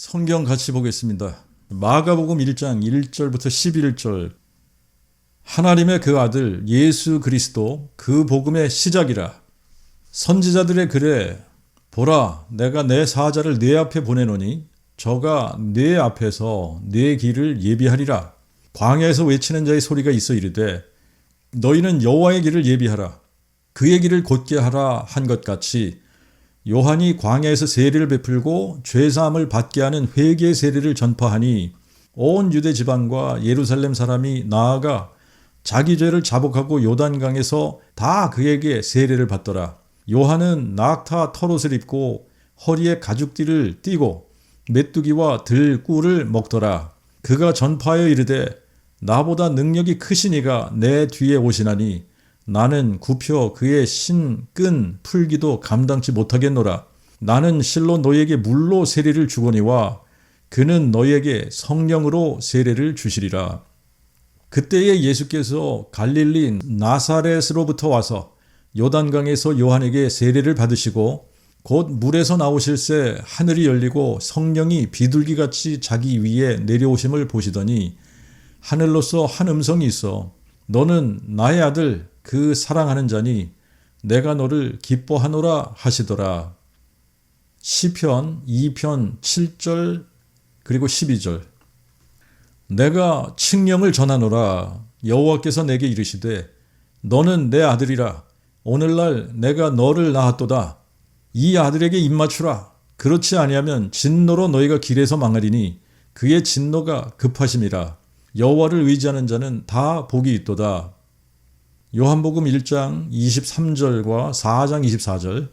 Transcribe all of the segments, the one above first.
성경 같이 보겠습니다. 마가복음 1장 1절부터 11절. 하나님의 그 아들 예수 그리스도 그 복음의 시작이라. 선지자들의 글에 보라 내가 내 사자를 네 앞에 보내노니 저가 네 앞에서 네 길을 예비하리라. 광야에서 외치는 자의 소리가 있어 이르되 너희는 여호와의 길을 예비하라. 그의 길을 곧게 하라 한 것 같이 요한이 광야에서 세례를 베풀고 죄사함을 받게 하는 회개의 세례를 전파하니 온 유대 지방과 예루살렘 사람이 나아가 자기 죄를 자복하고 요단강에서 다 그에게 세례를 받더라. 요한은 낙타 털옷을 입고 허리에 가죽띠를 띠고 메뚜기와 들꿀을 먹더라. 그가 전파하여 이르되 나보다 능력이 크신 이가 내 뒤에 오시나니 나는 굽혀 그의 신끈 풀기도 감당치 못하겠노라. 나는 실로 너희에게 물로 세례를 주거니와 그는 너희에게 성령으로 세례를 주시리라. 그때에 예수께서 갈릴리 나사렛으로부터 와서 요단강에서 요한에게 세례를 받으시고 곧 물에서 나오실새 하늘이 열리고 성령이 비둘기같이 자기 위에 내려오심을 보시더니 하늘로서 한 음성이 있어 너는 나의 아들 그 사랑하는 자니 내가 너를 기뻐하노라 하시더라. 시편 2편 7절 그리고 12절. 내가 칙령을 전하노라. 여호와께서 내게 이르시되 너는 내 아들이라. 오늘날 내가 너를 낳았도다. 이 아들에게 입맞추라. 그렇지 아니하면 진노로 너희가 길에서 망하리니 그의 진노가 급하심이라. 여호와를 의지하는 자는 다 복이 있도다. 요한복음 1장 23절과 4장 24절.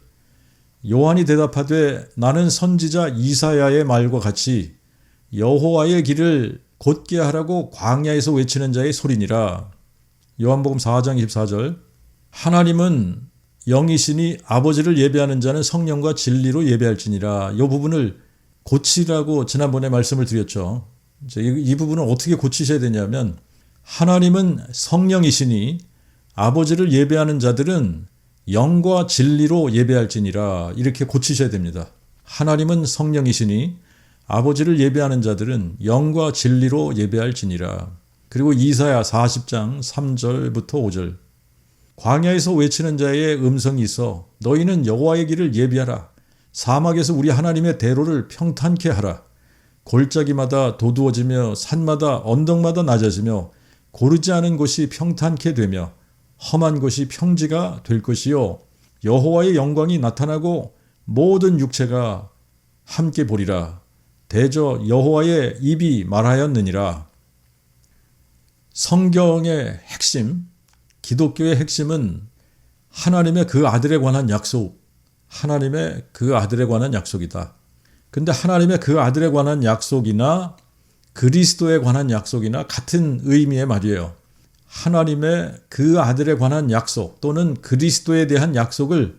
요한이 대답하되 나는 선지자 이사야의 말과 같이 여호와의 길을 곧게 하라고 광야에서 외치는 자의 소리니라. 요한복음 4장 24절. 하나님은 영이시니 아버지를 예배하는 자는 성령과 진리로 예배할지니라. 이 부분을 고치라고 지난번에 말씀을 드렸죠. 이 부분은 어떻게 고치셔야 되냐면 하나님은 성령이시니 아버지를 예배하는 자들은 영과 진리로 예배할지니라. 이렇게 고치셔야 됩니다. 하나님은 성령이시니 아버지를 예배하는 자들은 영과 진리로 예배할지니라. 그리고 이사야 40장 3절부터 5절. 광야에서 외치는 자의 음성이 있어 너희는 여호와의 길을 예비하라. 사막에서 우리 하나님의 대로를 평탄케 하라. 골짜기마다 도두어지며 산마다 언덕마다 낮아지며 고르지 않은 곳이 평탄케 되며 험한 곳이 평지가 될 것이요 여호와의 영광이 나타나고 모든 육체가 함께 보리라. 대저 여호와의 입이 말하였느니라. 성경의 핵심, 기독교의 핵심은 하나님의 그 아들에 관한 약속, 하나님의 그 아들에 관한 약속이다. 근데 하나님의 그 아들에 관한 약속이나 그리스도에 관한 약속이나 같은 의미의 말이에요. 하나님의 그 아들에 관한 약속 또는 그리스도에 대한 약속을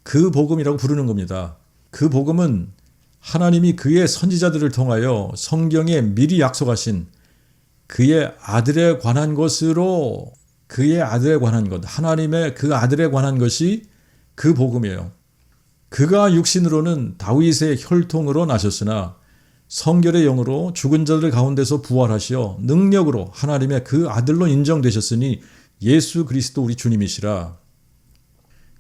그 복음이라고 부르는 겁니다. 그 복음은 하나님이 그의 선지자들을 통하여 성경에 미리 약속하신 그의 아들에 관한 것으로 그의 아들에 관한 것, 하나님의 그 아들에 관한 것이 그 복음이에요. 그가 육신으로는 다윗의 혈통으로 나셨으나 성결의 영으로 죽은 자들 가운데서 부활하시어 능력으로 하나님의 그 아들로 인정되셨으니 예수 그리스도 우리 주님이시라.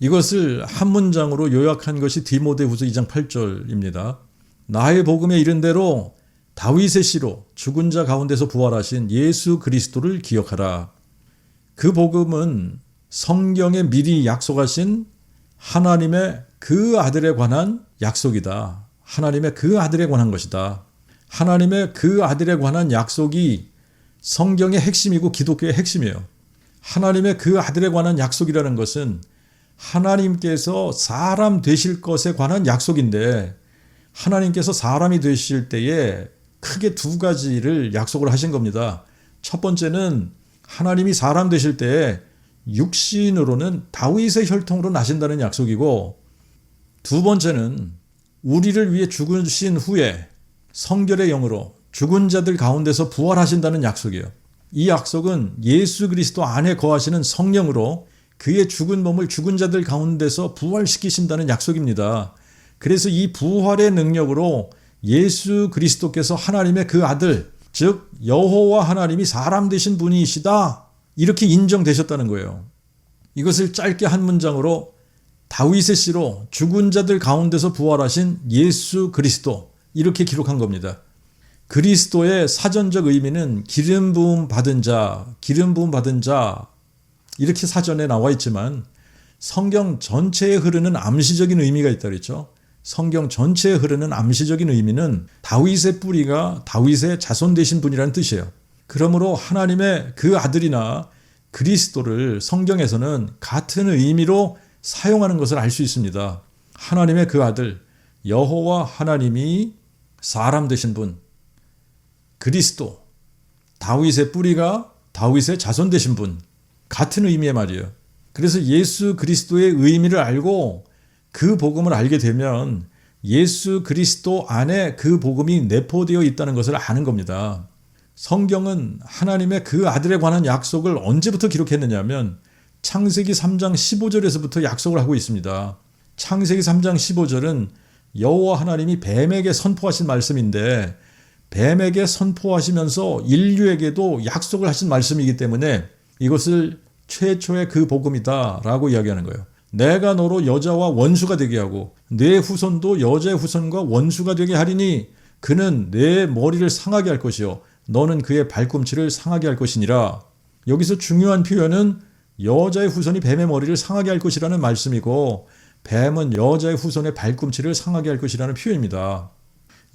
이것을 한 문장으로 요약한 것이 디모데후서 2장 8절입니다. 나의 복음에 이른 대로 다윗의 씨로 죽은 자 가운데서 부활하신 예수 그리스도를 기억하라. 그 복음은 성경에 미리 약속하신 하나님의 그 아들에 관한 약속이다. 하나님의 그 아들에 관한 것이다. 하나님의 그 아들에 관한 약속이 성경의 핵심이고 기독교의 핵심이에요. 하나님의 그 아들에 관한 약속이라는 것은 하나님께서 사람 되실 것에 관한 약속인데 하나님께서 사람이 되실 때에 크게 두 가지를 약속을 하신 겁니다. 첫 번째는 하나님이 사람 되실 때에 육신으로는 다윗의 혈통으로 나신다는 약속이고 두 번째는 우리를 위해 죽으신 후에 성결의 영으로 죽은 자들 가운데서 부활하신다는 약속이에요. 이 약속은 예수 그리스도 안에 거하시는 성령으로 그의 죽은 몸을 죽은 자들 가운데서 부활시키신다는 약속입니다. 그래서 이 부활의 능력으로 예수 그리스도께서 하나님의 그 아들, 즉 여호와 하나님이 사람 되신 분이시다, 이렇게 인정되셨다는 거예요. 이것을 짧게 한 문장으로 다윗의 씨로 죽은 자들 가운데서 부활하신 예수 그리스도, 이렇게 기록한 겁니다. 그리스도의 사전적 의미는 기름 부음 받은 자, 기름 부음 받은 자, 이렇게 사전에 나와 있지만 성경 전체에 흐르는 암시적인 의미가 있다 그랬죠. 성경 전체에 흐르는 암시적인 의미는 다윗의 뿌리가 다윗의 자손 되신 분이라는 뜻이에요. 그러므로 하나님의 그 아들이나 그리스도를 성경에서는 같은 의미로 사용하는 것을 알 수 있습니다. 하나님의 그 아들, 여호와 하나님이 사람 되신 분, 그리스도, 다윗의 뿌리가 다윗의 자손 되신 분, 같은 의미의 말이에요. 그래서 예수 그리스도의 의미를 알고 그 복음을 알게 되면 예수 그리스도 안에 그 복음이 내포되어 있다는 것을 아는 겁니다. 성경은 하나님의 그 아들에 관한 약속을 언제부터 기록했느냐면 창세기 3장 15절에서부터 약속을 하고 있습니다. 창세기 3장 15절은 여호와 하나님이 뱀에게 선포하신 말씀인데 뱀에게 선포하시면서 인류에게도 약속을 하신 말씀이기 때문에 이것을 최초의 그 복음이다 라고 이야기하는 거예요. 내가 너로 여자와 원수가 되게 하고 내 후손도 여자의 후손과 원수가 되게 하리니 그는 내 머리를 상하게 할 것이요 너는 그의 발꿈치를 상하게 할 것이니라. 여기서 중요한 표현은 여자의 후손이 뱀의 머리를 상하게 할 것이라는 말씀이고 뱀은 여자의 후손의 발꿈치를 상하게 할 것이라는 표현입니다.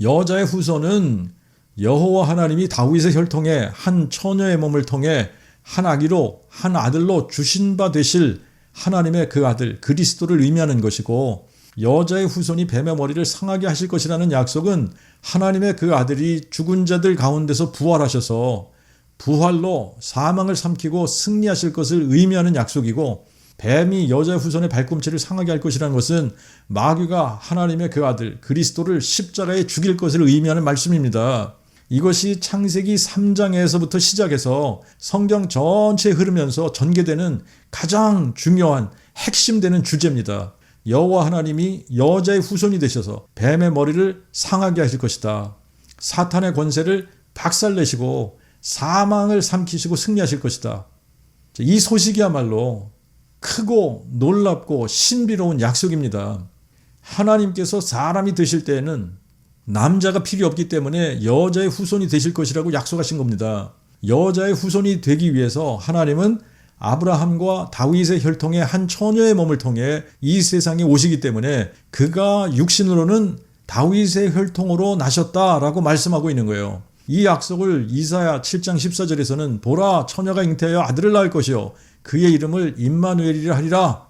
여자의 후손은 여호와 하나님이 다윗의 혈통에 한 처녀의 몸을 통해 한 아기로 한 아들로 주신 바 되실 하나님의 그 아들 그리스도를 의미하는 것이고 여자의 후손이 뱀의 머리를 상하게 하실 것이라는 약속은 하나님의 그 아들이 죽은 자들 가운데서 부활하셔서 부활로 사망을 삼키고 승리하실 것을 의미하는 약속이고 뱀이 여자의 후손의 발꿈치를 상하게 할 것이라는 것은 마귀가 하나님의 그 아들 그리스도를 십자가에 죽일 것을 의미하는 말씀입니다. 이것이 창세기 3장에서부터 시작해서 성경 전체에 흐르면서 전개되는 가장 중요한 핵심되는 주제입니다. 여호와 하나님이 여자의 후손이 되셔서 뱀의 머리를 상하게 하실 것이다. 사탄의 권세를 박살내시고 사망을 삼키시고 승리하실 것이다. 이 소식이야말로 크고 놀랍고 신비로운 약속입니다. 하나님께서 사람이 되실 때에는 남자가 필요 없기 때문에 여자의 후손이 되실 것이라고 약속하신 겁니다. 여자의 후손이 되기 위해서 하나님은 아브라함과 다윗의 혈통의 한 처녀의 몸을 통해 이 세상에 오시기 때문에 그가 육신으로는 다윗의 혈통으로 나셨다라고 말씀하고 있는 거예요. 이 약속을 이사야 7장 14절에서는 보라 처녀가 잉태하여 아들을 낳을 것이요 그의 이름을 임마누엘이라 하리라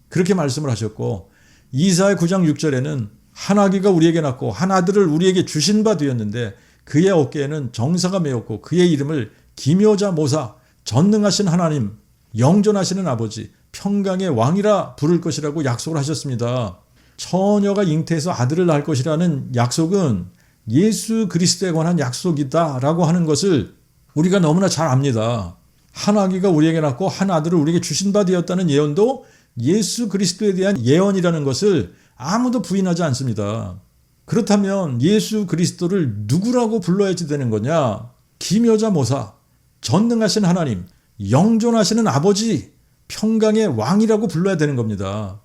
그렇게 말씀을 하셨고 이사야 9장 6절에는 한 아기가 우리에게 낳고 한 아들을 우리에게 주신 바 되었는데 그의 어깨에는 정사가 메었고 그의 이름을 기묘자 모사 전능하신 하나님 영존하시는 아버지 평강의 왕이라 부를 것이라고 약속을 하셨습니다. 처녀가 잉태해서 아들을 낳을 것이라는 약속은 예수 그리스도에 관한 약속이다라고 하는 것을 우리가 너무나 잘 압니다. 한 아기가 우리에게 낳고 한 아들을 우리에게 주신 바 되었다는 예언도 예수 그리스도에 대한 예언이라는 것을 아무도 부인하지 않습니다. 그렇다면 예수 그리스도를 누구라고 불러야지 되는 거냐? 기묘자 모사, 전능하신 하나님, 영존하시는 아버지, 평강의 왕이라고 불러야 되는 겁니다.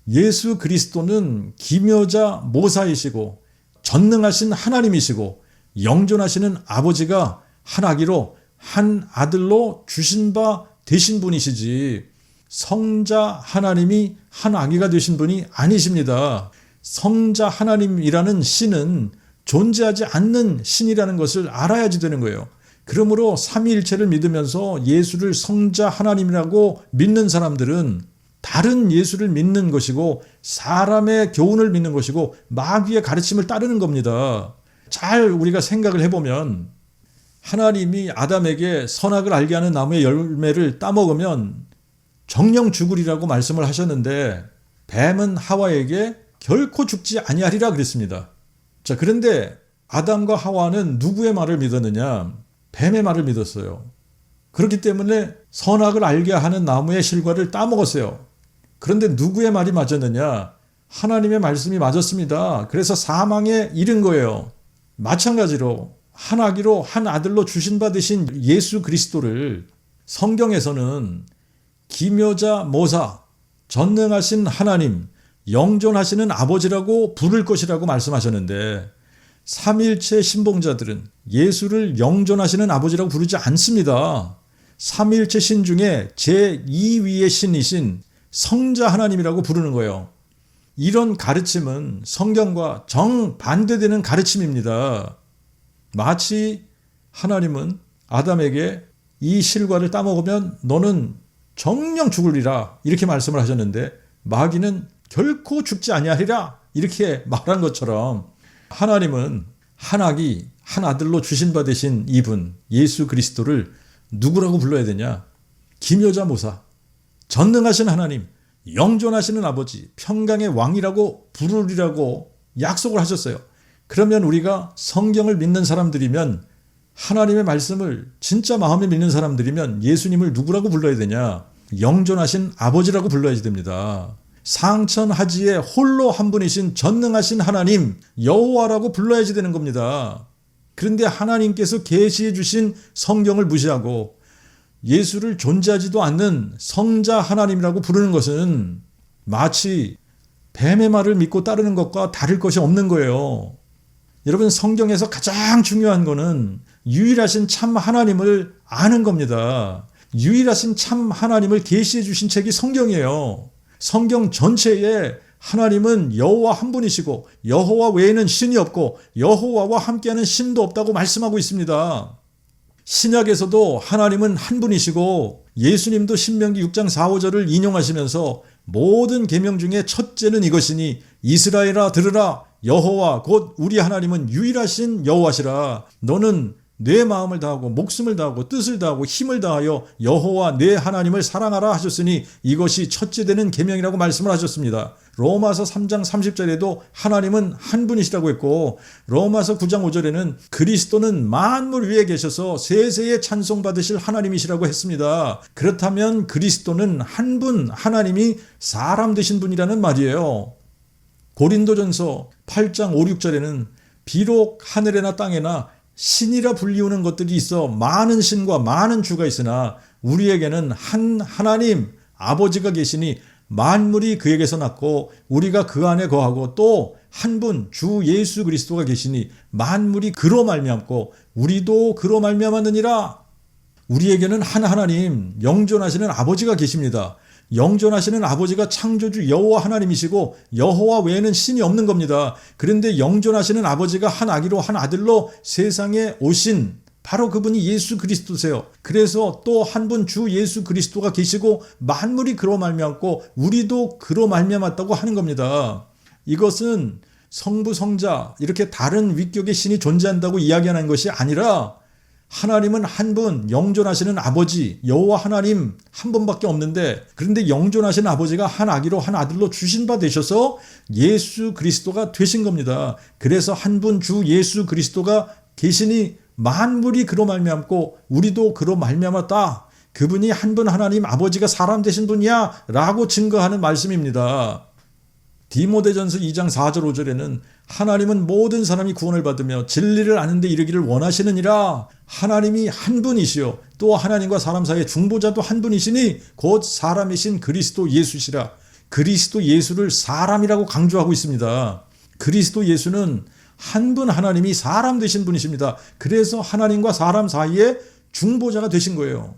예수 그리스도는 기묘자 모사이시고 전능하신 하나님이시고 영존하시는 아버지가 한 아기로 한 아들로 주신 바 되신 분이시지 성자 하나님이 한 아기가 되신 분이 아니십니다. 성자 하나님이라는 신은 존재하지 않는 신이라는 것을 알아야지 되는 거예요. 그러므로 삼위일체를 믿으면서 예수를 성자 하나님이라고 믿는 사람들은 다른 예수를 믿는 것이고 사람의 교훈을 믿는 것이고 마귀의 가르침을 따르는 겁니다. 잘 우리가 생각을 해보면 하나님이 아담에게 선악을 알게 하는 나무의 열매를 따먹으면 정령 죽으리라고 말씀을 하셨는데 뱀은 하와에게 결코 죽지 아니하리라 그랬습니다. 자, 그런데 아담과 하와는 누구의 말을 믿었느냐? 뱀의 말을 믿었어요. 그렇기 때문에 선악을 알게 하는 나무의 실과를 따먹었어요. 그런데 누구의 말이 맞았느냐? 하나님의 말씀이 맞았습니다. 그래서 사망에 이른 거예요. 마찬가지로 한 아기로 한 아들로 주신 바 되신 예수 그리스도를 성경에서는 기묘자 모사, 전능하신 하나님, 영존하시는 아버지라고 부를 것이라고 말씀하셨는데 삼일체 신봉자들은 예수를 영존하시는 아버지라고 부르지 않습니다. 삼일체 신 중에 제2위의 신이신 성자 하나님이라고 부르는 거예요. 이런 가르침은 성경과 정반대되는 가르침입니다. 마치 하나님은 아담에게 이 실과를 따먹으면 너는 정령 죽으리라 이렇게 말씀을 하셨는데 마귀는 결코 죽지 아니하리라 이렇게 말한 것처럼 하나님은 한 아기 한 아들로 주신 바 되신 이분 예수 그리스도를 누구라고 불러야 되냐? 기묘자 모사, 전능하신 하나님, 영존하시는 아버지, 평강의 왕이라고 부르리라고 약속을 하셨어요. 그러면 우리가 성경을 믿는 사람들이면 하나님의 말씀을 진짜 마음에 믿는 사람들이면 예수님을 누구라고 불러야 되냐? 영존하신 아버지라고 불러야 됩니다. 상천하지에 홀로 한 분이신 전능하신 하나님 여호와라고 불러야지 되는 겁니다. 그런데 하나님께서 계시해 주신 성경을 무시하고 예수를 존재하지도 않는 성자 하나님이라고 부르는 것은 마치 뱀의 말을 믿고 따르는 것과 다를 것이 없는 거예요. 여러분, 성경에서 가장 중요한 거는 유일하신 참 하나님을 아는 겁니다. 유일하신 참 하나님을 계시해 주신 책이 성경이에요. 성경 전체에 하나님은 여호와 한 분이시고 여호와 외에는 신이 없고 여호와와 함께하는 신도 없다고 말씀하고 있습니다. 신약에서도 하나님은 한 분이시고 예수님도 신명기 6장 4, 5절을 인용하시면서 모든 계명 중에 첫째는 이것이니 이스라엘아 들으라 여호와 곧 우리 하나님은 유일하신 여호와시라. 너는 내 마음을 다하고 목숨을 다하고 뜻을 다하고 힘을 다하여 여호와 내 하나님을 사랑하라 하셨으니 이것이 첫째 되는 계명이라고 말씀을 하셨습니다. 로마서 3장 30절에도 하나님은 한 분이시라고 했고 로마서 9장 5절에는 그리스도는 만물 위에 계셔서 세세에 찬송받으실 하나님이시라고 했습니다. 그렇다면 그리스도는 한 분 하나님이 사람 되신 분이라는 말이에요. 고린도전서 8장 5, 6절에는 비록 하늘에나 땅에나 신이라 불리우는 것들이 있어 많은 신과 많은 주가 있으나 우리에게는 한 하나님 아버지가 계시니 만물이 그에게서 났고 우리가 그 안에 거하고 또 한 분 주 예수 그리스도가 계시니 만물이 그로 말미암고 우리도 그로 말미암았느니라. 우리에게는 한 하나님 영존하시는 아버지가 계십니다. 영존하시는 아버지가 창조주 여호와 하나님이시고 여호와 외에는 신이 없는 겁니다. 그런데 영존하시는 아버지가 한 아기로 한 아들로 세상에 오신 바로 그분이 예수 그리스도세요. 그래서 또 한 분 주 예수 그리스도가 계시고 만물이 그로 말미암고 우리도 그로 말미암았다고 하는 겁니다. 이것은 성부 성자 이렇게 다른 위격의 신이 존재한다고 이야기하는 것이 아니라 하나님은 한 분 영존하시는 아버지 여호와 하나님 한 분밖에 없는데 그런데 영존하시는 아버지가 한 아기로 한 아들로 주신 바 되셔서 예수 그리스도가 되신 겁니다. 그래서 한 분 주 예수 그리스도가 계시니 만물이 그로 말미암고 우리도 그로 말미암았다. 그분이 한 분 하나님 아버지가 사람 되신 분이야 라고 증거하는 말씀입니다. 디모데전서 2장 4절 5절에는 하나님은 모든 사람이 구원을 받으며 진리를 아는 데 이르기를 원하시느니라. 하나님이 한 분이시요 또 하나님과 사람 사이의 중보자도 한 분이시니 곧 사람이신 그리스도 예수시라. 그리스도 예수를 사람이라고 강조하고 있습니다. 그리스도 예수는 한 분 하나님이 사람 되신 분이십니다. 그래서 하나님과 사람 사이에 중보자가 되신 거예요.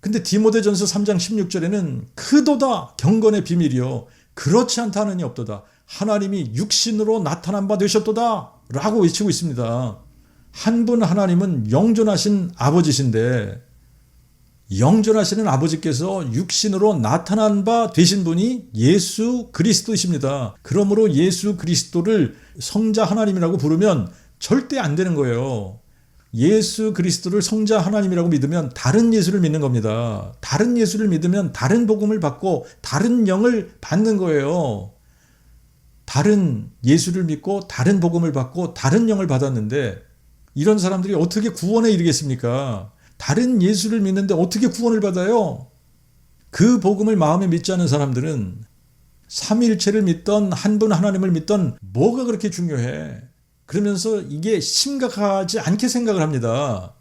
근데 디모데전서 3장 16절에는 크도다 경건의 비밀이요 그렇지 않다느니 없도다. 하나님이 육신으로 나타난 바 되셨도다 라고 외치고 있습니다. 한 분 하나님은 영존하신 아버지신데 영존하시는 아버지께서 육신으로 나타난 바 되신 분이 예수 그리스도이십니다. 그러므로 예수 그리스도를 성자 하나님이라고 부르면 절대 안 되는 거예요. 예수 그리스도를 성자 하나님이라고 믿으면 다른 예수를 믿는 겁니다. 다른 예수를 믿으면 다른 복음을 받고 다른 영을 받는 거예요. 다른 예수를 믿고 다른 복음을 받고 다른 영을 받았는데 이런 사람들이 어떻게 구원에 이르겠습니까? 다른 예수를 믿는데 어떻게 구원을 받아요? 그 복음을 마음에 믿지 않은 사람들은 삼위일체를 믿던 한 분 하나님을 믿던 뭐가 그렇게 중요해? 그러면서 이게 심각하지 않게 생각을 합니다.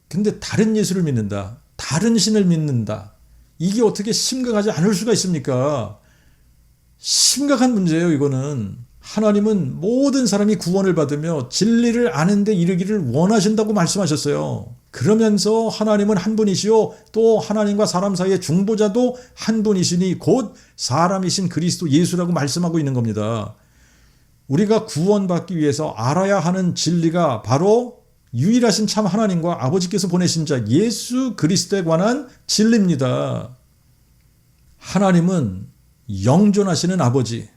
근데 다른 예수를 믿는다. 다른 신을 믿는다. 이게 어떻게 심각하지 않을 수가 있습니까? 심각한 문제예요, 이거는. 하나님은 모든 사람이 구원을 받으며 진리를 아는 데 이르기를 원하신다고 말씀하셨어요. 그러면서 하나님은 한 분이시요 또 하나님과 사람 사이의 중보자도 한 분이시니 곧 사람이신 그리스도 예수라고 말씀하고 있는 겁니다. 우리가 구원받기 위해서 알아야 하는 진리가 바로 유일하신 참 하나님과 아버지께서 보내신 자 예수 그리스도에 관한 진리입니다. 하나님은 영존하시는 아버지,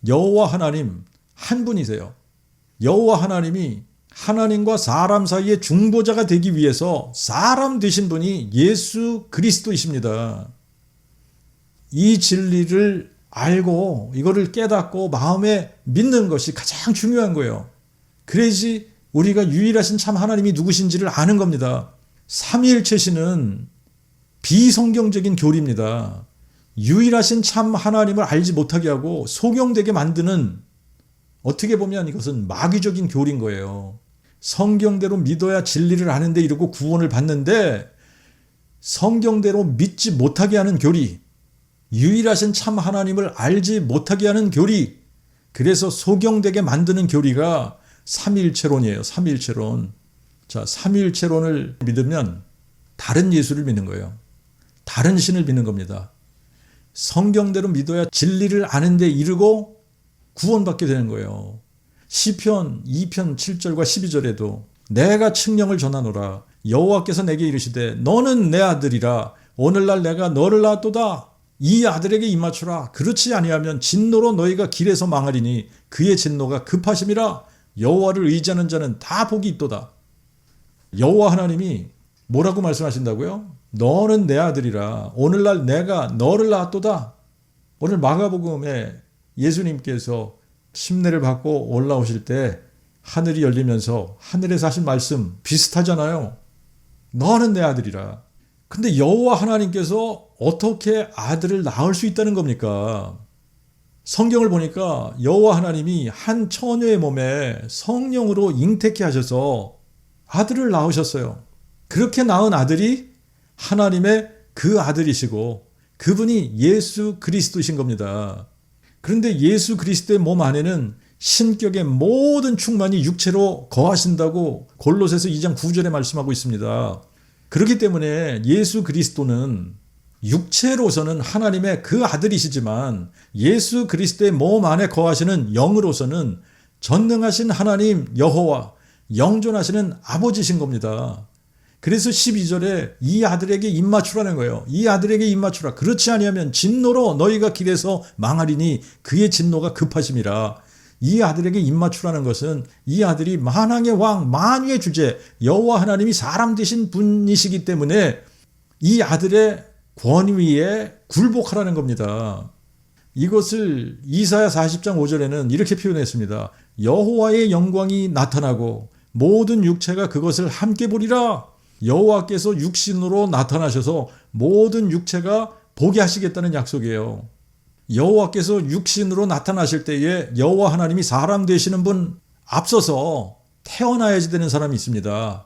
여호와 하나님 한 분이세요. 여호와 하나님이 하나님과 사람 사이의 중보자가 되기 위해서 사람 되신 분이 예수 그리스도이십니다. 이 진리를 알고 이거를 깨닫고 마음에 믿는 것이 가장 중요한 거예요. 그래야지 우리가 유일하신 참 하나님이 누구신지를 아는 겁니다. 삼위일체신은 비성경적인 교리입니다. 유일하신 참 하나님을 알지 못하게 하고 소경되게 만드는, 어떻게 보면 이것은 마귀적인 교리인 거예요. 성경대로 믿어야 진리를 아는데 이르고 구원을 받는데 성경대로 믿지 못하게 하는 교리, 유일하신 참 하나님을 알지 못하게 하는 교리, 그래서 소경되게 만드는 교리가 삼위일체론이에요. 삼위일체론. 자, 삼위일체론을 믿으면 다른 예수를 믿는 거예요. 다른 신을 믿는 겁니다. 성경대로 믿어야 진리를 아는 데 이르고 구원받게 되는 거예요. 시편 2편 7절과 12절에도 내가 칙령을 전하노라 여호와께서 내게 이르시되 너는 내 아들이라 오늘날 내가 너를 낳았도다 이 아들에게 입맞추라 그렇지 아니하면 진노로 너희가 길에서 망하리니 그의 진노가 급하심이라 여호와를 의지하는 자는 다 복이 있도다. 여호와 하나님이 뭐라고 말씀하신다고요? 너는 내 아들이라 오늘날 내가 너를 낳았도다. 오늘 마가복음에 예수님께서 침례를 받고 올라오실 때 하늘이 열리면서 하늘에서 하신 말씀 비슷하잖아요. 너는 내 아들이라. 근데 여호와 하나님께서 어떻게 아들을 낳을 수 있다는 겁니까? 성경을 보니까 여호와 하나님이 한 처녀의 몸에 성령으로 잉태케 하셔서 아들을 낳으셨어요. 그렇게 낳은 아들이 하나님의 그 아들이시고 그분이 예수 그리스도이신 겁니다. 그런데 예수 그리스도의 몸 안에는 신격의 모든 충만이 육체로 거하신다고 골로새서 2장 9절에 말씀하고 있습니다. 그렇기 때문에 예수 그리스도는 육체로서는 하나님의 그 아들이시지만 예수 그리스도의 몸 안에 거하시는 영으로서는 전능하신 하나님 여호와, 영존하시는 아버지신 겁니다. 그래서 12절에 이 아들에게 입맞추라는 거예요. 이 아들에게 입맞추라. 그렇지 아니하면 진노로 너희가 길에서 망하리니 그의 진노가 급하심이라. 이 아들에게 입맞추라는 것은 이 아들이 만왕의 왕, 만유의 주제, 여호와 하나님이 사람 되신 분이시기 때문에 이 아들의 권위에 굴복하라는 겁니다. 이것을 이사야 40장 5절에는 이렇게 표현했습니다. 여호와의 영광이 나타나고 모든 육체가 그것을 함께 보리라. 여호와께서 육신으로 나타나셔서 모든 육체가 보게 하시겠다는 약속이에요. 여호와께서 육신으로 나타나실 때에 여호와 하나님이 사람 되시는 분 앞서서 태어나야지 되는 사람이 있습니다.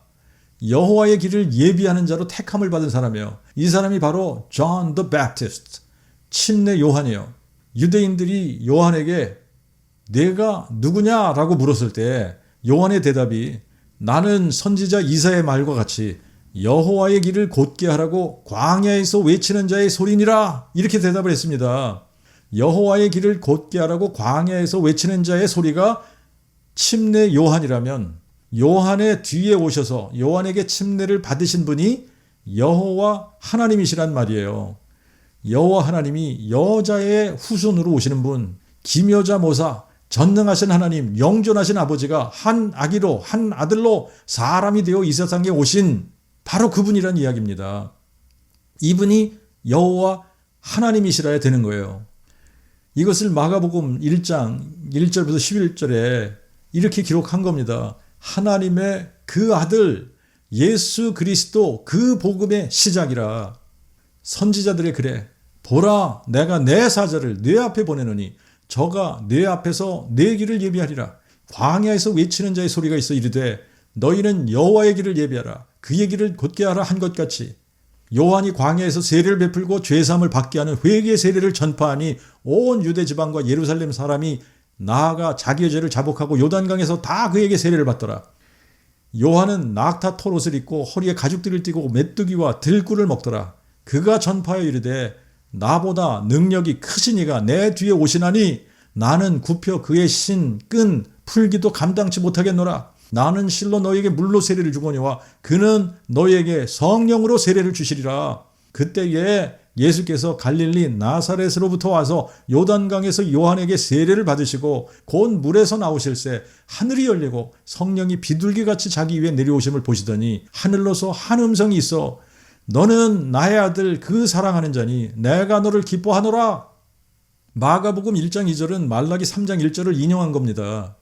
여호와의 길을 예비하는 자로 택함을 받은 사람이에요. 이 사람이 바로 John the Baptist, 침례 요한이에요. 유대인들이 요한에게 내가 누구냐라고 물었을 때 요한의 대답이 나는 선지자 이사야의 말과 같이 여호와의 길을 곧게 하라고 광야에서 외치는 자의 소리니라 이렇게 대답을 했습니다. 여호와의 길을 곧게 하라고 광야에서 외치는 자의 소리가 침례 요한이라면 요한의 뒤에 오셔서 요한에게 침례를 받으신 분이 여호와 하나님이시란 말이에요. 여호와 하나님이 여자의 후손으로 오시는 분, 김여자 모사, 전능하신 하나님, 영존하신 아버지가 한 아기로, 한 아들로 사람이 되어 이 세상에 오신 바로 그분이란 이야기입니다. 이분이 여호와 하나님이시라야 되는 거예요. 이것을 마가복음 1장 1절부터 11절에 이렇게 기록한 겁니다. 하나님의 그 아들 예수 그리스도 그 복음의 시작이라. 선지자들의 글에 보라, 내가 내 사자를 내 앞에 보내노니 저가 내 앞에서 내 길을 예비하리라. 광야에서 외치는 자의 소리가 있어 이르되 너희는 여호와의 길을 예비하라. 그의 길을 곧게 하라 한 것 같이 요한이 광야에서 세례를 베풀고 죄사함을 받게 하는 회개의 세례를 전파하니 온 유대 지방과 예루살렘 사람이 나아가 자기의 죄를 자복하고 요단강에서 다 그에게 세례를 받더라. 요한은 낙타 털옷을 입고 허리에 가죽들을 띠고 메뚜기와 들꿀을 먹더라. 그가 전파하여 이르되 나보다 능력이 크신 이가 내 뒤에 오시나니 나는 굽혀 그의 신, 끈, 풀기도 감당치 못하겠노라. 나는 실로 너희에게 물로 세례를 주거니와 그는 너희에게 성령으로 세례를 주시리라. 그때에 예수께서 갈릴리 나사렛으로부터 와서 요단강에서 요한에게 세례를 받으시고 곧 물에서 나오실새 하늘이 열리고 성령이 비둘기같이 자기 위에 내려오심을 보시더니 하늘로서 한 음성이 있어 너는 나의 아들 그 사랑하는 자니 내가 너를 기뻐하노라. 마가복음 1장 2절은 말라기 3장 1절을 인용한 겁니다.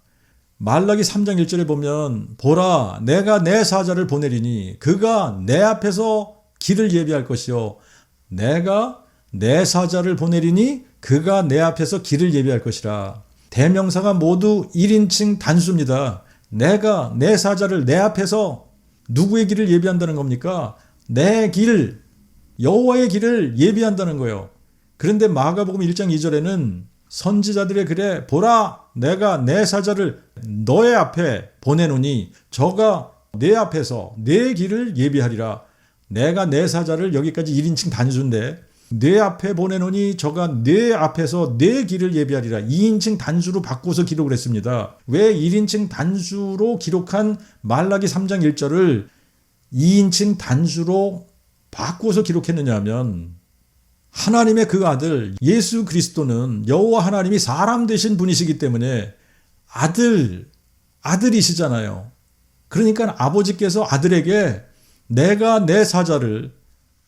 말라기 3장 1절에 보면 보라 내가 내 사자를 보내리니 그가 내 앞에서 길을 예비할 것이요 내가 내 사자를 보내리니 그가 내 앞에서 길을 예비할 것이라. 대명사가 모두 1인칭 단수입니다. 내가 내 사자를 내 앞에서 누구의 길을 예비한다는 겁니까? 내 길, 여호와의 길을 예비한다는 거예요. 그런데 마가복음 1장 2절에는 선지자들의 글에 보라 내가 내 사자를 너의 앞에 보내노니 저가 내 앞에서 내 길을 예비하리라. 내가 내 사자를 여기까지 1인칭 단수인데 내 앞에 보내노니 저가 내 앞에서 내 길을 예비하리라. 2인칭 단수로 바꿔서 기록을 했습니다. 왜 1인칭 단수로 기록한 말라기 3장 1절을 2인칭 단수로 바꿔서 기록했느냐 하면 하나님의 그 아들 예수 그리스도는 여호와 하나님이 사람 되신 분이시기 때문에 아들이시잖아요. 그러니까 아버지께서 아들에게 내가 내 사자를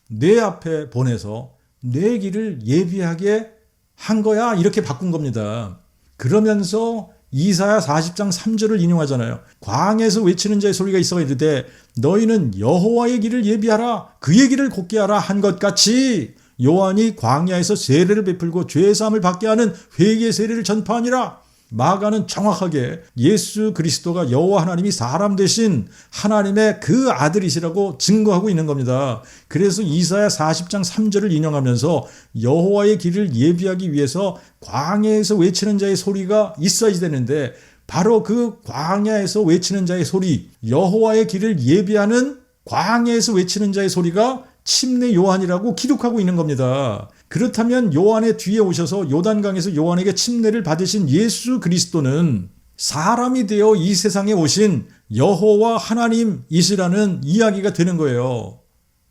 내 앞에 보내서 내 길을 예비하게 한 거야 이렇게 바꾼 겁니다. 그러면서 이사야 40장 3절을 인용하잖아요. 광야에서 외치는 자의 소리가 있어 이르되 너희는 여호와의 길을 예비하라 그의 길을 곧게 하라 한 것 같이 요한이 광야에서 세례를 베풀고 죄사함을 받게 하는 회개의 세례를 전파하니라. 마가는 정확하게 예수 그리스도가 여호와 하나님이 사람 되신 하나님의 그 아들이시라고 증거하고 있는 겁니다. 그래서 이사야 40장 3절을 인용하면서 여호와의 길을 예비하기 위해서 광야에서 외치는 자의 소리가 있어야 되는데 바로 그 광야에서 외치는 자의 소리, 여호와의 길을 예비하는 광야에서 외치는 자의 소리가 침례 요한이라고 기록하고 있는 겁니다. 그렇다면 요한의 뒤에 오셔서 요단강에서 요한에게 침례를 받으신 예수 그리스도는 사람이 되어 이 세상에 오신 여호와 하나님이시라는 이야기가 되는 거예요.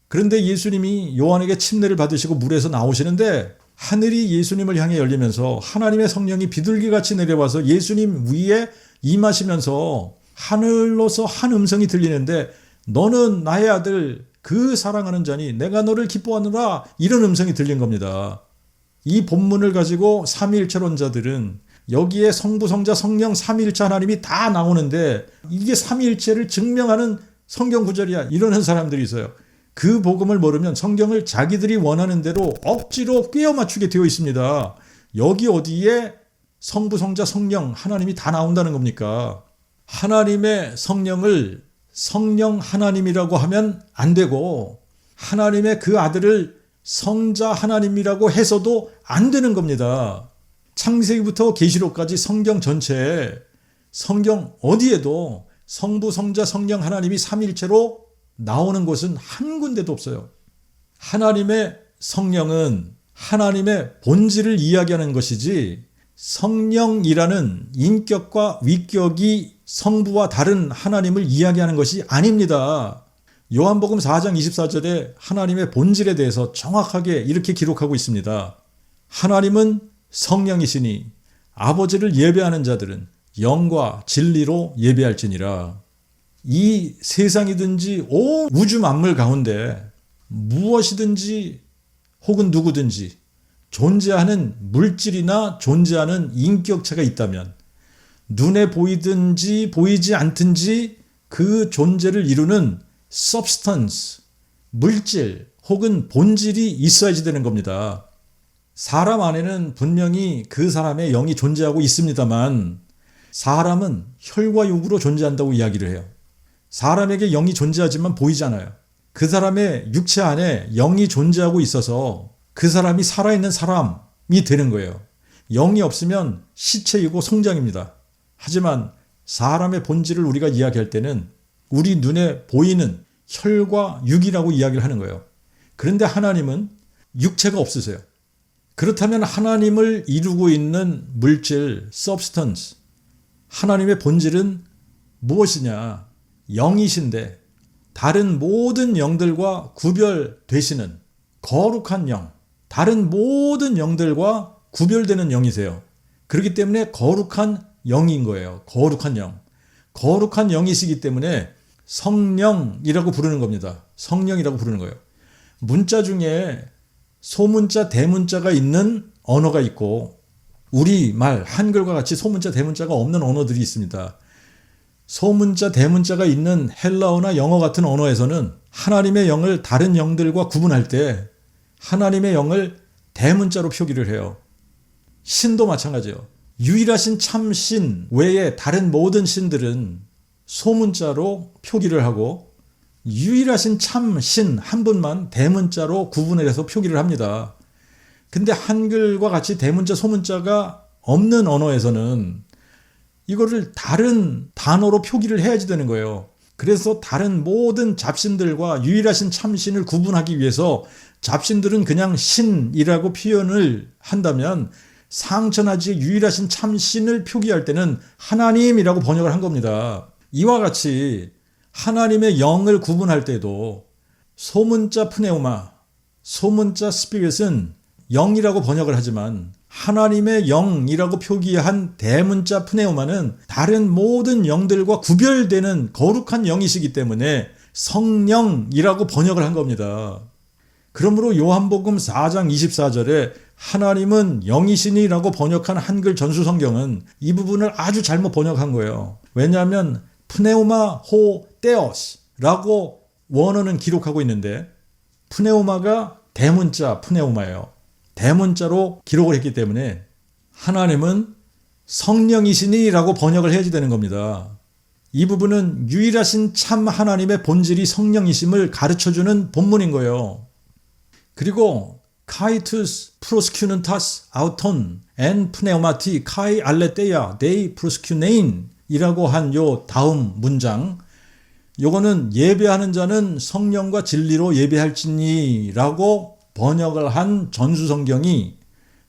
그런데 예수님이 요한에게 침례를 받으시고 물에서 나오시는데 하늘이 예수님을 향해 열리면서 하나님의 성령이 비둘기같이 내려와서 예수님 위에 임하시면서 하늘로서 한 음성이 들리는데 너는 나의 아들 그 사랑하는 자니 내가 너를 기뻐하노라 이런 음성이 들린 겁니다. 이 본문을 가지고 삼위일체론자들은 여기에 성부, 성자, 성령, 삼위일체 하나님이 다 나오는데 이게 삼위일체를 증명하는 성경 구절이야 이러는 사람들이 있어요. 그 복음을 모르면 성경을 자기들이 원하는 대로 억지로 꿰어 맞추게 되어 있습니다. 여기 어디에 성부, 성자, 성령 하나님이 다 나온다는 겁니까? 하나님의 성령을 성령 하나님이라고 하면 안 되고 하나님의 그 아들을 성자 하나님이라고 해서도 안 되는 겁니다. 창세기부터 계시록까지 성경 전체에 성경 어디에도 성부, 성자, 성령 하나님이 삼일체로 나오는 곳은 한 군데도 없어요. 하나님의 성령은 하나님의 본질을 이야기하는 것이지 성령이라는 인격과 위격이 성부와 다른 하나님을 이야기하는 것이 아닙니다. 요한복음 4장 24절에 하나님의 본질에 대해서 정확하게 이렇게 기록하고 있습니다. 하나님은 성령이시니 아버지를 예배하는 자들은 영과 진리로 예배할지니라. 이 세상이든지 온 우주 만물 가운데 무엇이든지 혹은 누구든지 존재하는 물질이나 존재하는 인격체가 있다면 눈에 보이든지 보이지 않든지 그 존재를 이루는 substance, 물질 혹은 본질이 있어야지 되는 겁니다. 사람 안에는 분명히 그 사람의 영이 존재하고 있습니다만 사람은 혈과 육으로 존재한다고 이야기를 해요. 사람에게 영이 존재하지만 보이잖아요. 그 사람의 육체 안에 영이 존재하고 있어서 그 사람이 살아있는 사람이 되는 거예요. 영이 없으면 시체이고 송장입니다. 하지만 사람의 본질을 우리가 이야기할 때는 우리 눈에 보이는 혈과 육이라고 이야기를 하는 거예요. 그런데 하나님은 육체가 없으세요. 그렇다면 하나님을 이루고 있는 물질, substance, 하나님의 본질은 무엇이냐? 영이신데 다른 모든 영들과 구별되시는 거룩한 영, 다른 모든 영들과 구별되는 영이세요. 그렇기 때문에 거룩한 영인 거예요. 거룩한 영. 거룩한 영이시기 때문에 성령이라고 부르는 겁니다. 성령이라고 부르는 거예요. 문자 중에 소문자, 대문자가 있는 언어가 있고 우리말, 한글과 같이 소문자, 대문자가 없는 언어들이 있습니다. 소문자, 대문자가 있는 헬라어나 영어 같은 언어에서는 하나님의 영을 다른 영들과 구분할 때 하나님의 영을 대문자로 표기를 해요. 신도 마찬가지예요. 유일하신 참신 외에 다른 모든 신들은 소문자로 표기를 하고 유일하신 참신 한 분만 대문자로 구분을 해서 표기를 합니다. 근데 한글과 같이 대문자, 소문자가 없는 언어에서는 이거를 다른 단어로 표기를 해야지 되는 거예요. 그래서 다른 모든 잡신들과 유일하신 참신을 구분하기 위해서 잡신들은 그냥 신이라고 표현을 한다면 상천하지 유일하신 참신을 표기할 때는 하나님이라고 번역을 한 겁니다. 이와 같이 하나님의 영을 구분할 때도 소문자 프네우마, 소문자 스피릿은 영이라고 번역을 하지만 하나님의 영이라고 표기한 대문자 프네우마는 다른 모든 영들과 구별되는 거룩한 영이시기 때문에 성령이라고 번역을 한 겁니다. 그러므로 요한복음 4장 24절에 하나님은 영이시니라고 번역한 한글 전수성경은 이 부분을 아주 잘못 번역한 거예요. 왜냐하면 프네우마 호 테오스라고 원어는 기록하고 있는데 프네우마가 대문자 프네우마예요. 대문자로 기록을 했기 때문에 하나님은 성령이시니라고 번역을 해야지 되는 겁니다. 이 부분은 유일하신 참 하나님의 본질이 성령이심을 가르쳐주는 본문인 거예요. 그리고 카이투스 프로스큐는타스 아우톤 엔 프네우마티 카이 알레테야 데이 프로스큐네인 이라고 한 요 다음 문장, 요거는 예배하는 자는 성령과 진리로 예배할지니라고 번역을 한 전수성경이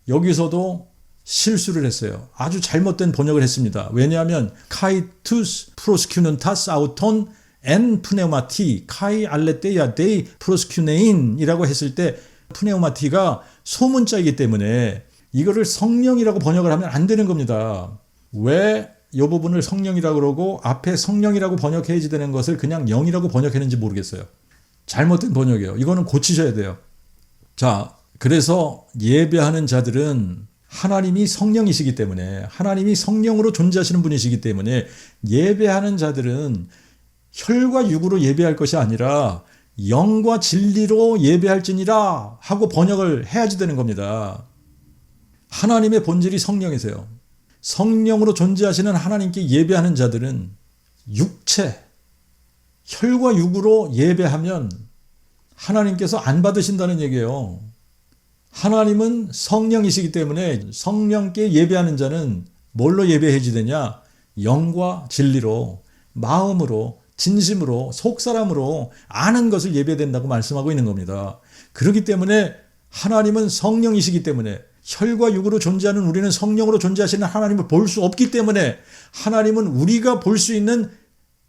여기서도 실수를 했어요. 아주 잘못된 번역을 했습니다. 왜냐하면 카이투스 프로스큐는타스 아우톤 엔 프네우마티 카이 알레테야 데이 프로스큐네인이라고 했을 때 프네우마티가 소문자이기 때문에 이거를 성령이라고 번역을 하면 안 되는 겁니다. 왜 이 부분을 성령이라고 그러고 앞에 성령이라고 번역해야지 되는 것을 그냥 영이라고 번역했는지 모르겠어요. 잘못된 번역이에요. 이거는 고치셔야 돼요. 자, 그래서 예배하는 자들은 하나님이 성령이시기 때문에 하나님이 성령으로 존재하시는 분이시기 때문에 예배하는 자들은 혈과 육으로 예배할 것이 아니라 영과 진리로 예배할지니라 하고 번역을 해야지 되는 겁니다. 하나님의 본질이 성령이세요. 성령으로 존재하시는 하나님께 예배하는 자들은 육체, 혈과 육으로 예배하면 하나님께서 안 받으신다는 얘기예요. 하나님은 성령이시기 때문에 성령께 예배하는 자는 뭘로 예배해야지 되냐? 영과 진리로, 마음으로, 진심으로, 속사람으로 아는 것을 예배된다고 말씀하고 있는 겁니다. 그렇기 때문에 하나님은 성령이시기 때문에 혈과 육으로 존재하는 우리는 성령으로 존재하시는 하나님을 볼 수 없기 때문에 하나님은 우리가 볼 수 있는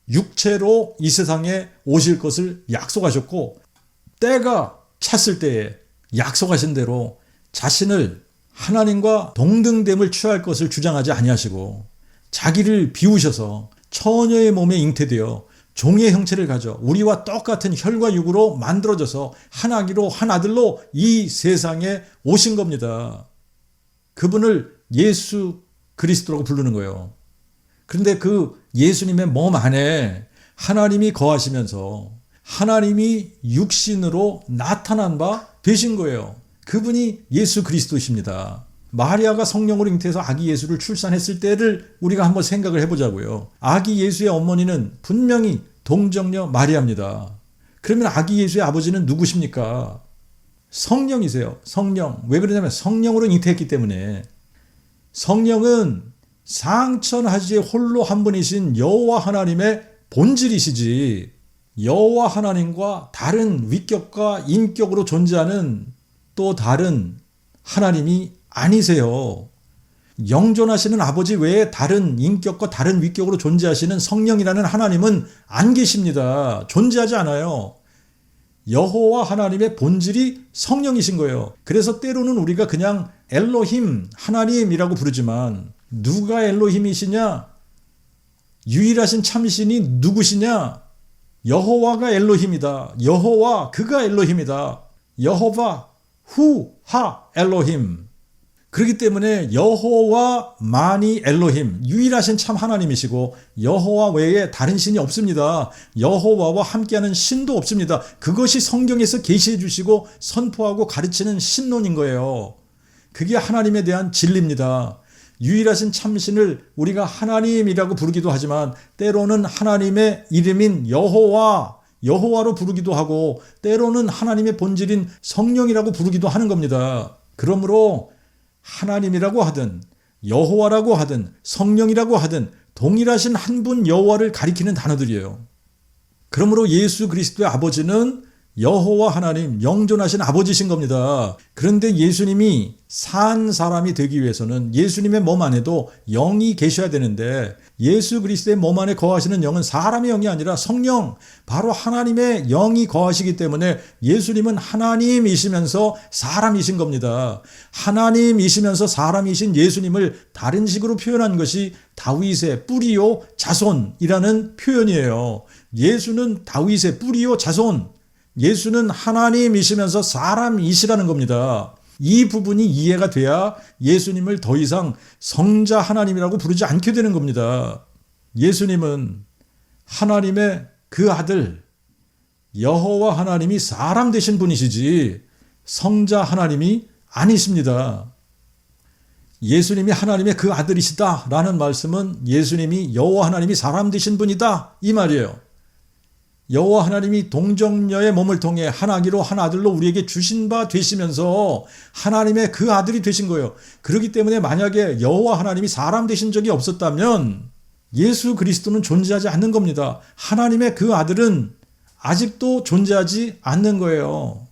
육체로 이 세상에 오실 것을 약속하셨고 때가 찼을 때에 약속하신 대로 자신을 하나님과 동등됨을 취할 것을 주장하지 아니하시고 자기를 비우셔서 처녀의 몸에 잉태되어 종의 형체를 가져 우리와 똑같은 혈과 육으로 만들어져서 한 아기로 한 아들로 이 세상에 오신 겁니다. 그분을 예수 그리스도라고 부르는 거예요. 그런데 그 예수님의 몸 안에 하나님이 거하시면서 하나님이 육신으로 나타난 바 되신 거예요. 그분이 예수 그리스도십니다. 마리아가 성령으로 잉태해서 아기 예수를 출산했을 때를 우리가 한번 생각을 해보자고요. 아기 예수의 어머니는 분명히 동정녀 마리아입니다. 그러면 아기 예수의 아버지는 누구십니까? 성령이세요. 성령. 왜 그러냐면 성령으로 잉태했기 때문에. 성령은 상천하지에 홀로 한 분이신 여호와 하나님의 본질이시지, 여호와 하나님과 다른 위격과 인격으로 존재하는 또 다른 하나님이 아니세요. 영존하시는 아버지 외에 다른 인격과 다른 위격으로 존재하시는 성령이라는 하나님은 안 계십니다. 존재하지 않아요. 여호와 하나님의 본질이 성령이신 거예요. 그래서 때로는 우리가 그냥 엘로힘, 하나님이라고 부르지만 누가 엘로힘이시냐? 유일하신 참신이 누구시냐? 여호와가 엘로힘이다. 여호와 그가 엘로힘이다. 여호와 후하 엘로힘. 그렇기 때문에 여호와만이 엘로힘, 유일하신 참 하나님이시고 여호와 외에 다른 신이 없습니다. 여호와와 함께하는 신도 없습니다. 그것이 성경에서 계시해 주시고 선포하고 가르치는 신론인 거예요. 그게 하나님에 대한 진리입니다. 유일하신 참신을 우리가 하나님이라고 부르기도 하지만 때로는 하나님의 이름인 여호와로 부르기도 하고 때로는 하나님의 본질인 성령이라고 부르기도 하는 겁니다. 그러므로 하나님이라고 하든 여호와라고 하든 성령이라고 하든 동일하신 한 분 여호와를 가리키는 단어들이에요. 그러므로 예수 그리스도의 아버지는 여호와 하나님, 영존하신 아버지신 겁니다. 그런데 예수님이 산 사람이 되기 위해서는 예수님의 몸 안에도 영이 계셔야 되는데 예수 그리스도의 몸 안에 거하시는 영은 사람의 영이 아니라 성령, 바로 하나님의 영이 거하시기 때문에 예수님은 하나님이시면서 사람이신 겁니다. 하나님이시면서 사람이신 예수님을 다른 식으로 표현한 것이 다윗의 뿌리요 자손이라는 표현이에요. 예수는 다윗의 뿌리요 자손, 예수는 하나님이시면서 사람이시라는 겁니다. 이 부분이 이해가 돼야 예수님을 더 이상 성자 하나님이라고 부르지 않게 되는 겁니다. 예수님은 하나님의 그 아들, 여호와 하나님이 사람 되신 분이시지 성자 하나님이 아니십니다. 예수님이 하나님의 그 아들이시다라는 말씀은 예수님이 여호와 하나님이 사람 되신 분이다 이 말이에요. 여호와 하나님이 동정녀의 몸을 통해 한 아기로 한 아들로 우리에게 주신 바 되시면서 하나님의 그 아들이 되신 거예요. 그렇기 때문에 만약에 여호와 하나님이 사람 되신 적이 없었다면 예수 그리스도는 존재하지 않는 겁니다. 하나님의 그 아들은 아직도 존재하지 않는 거예요.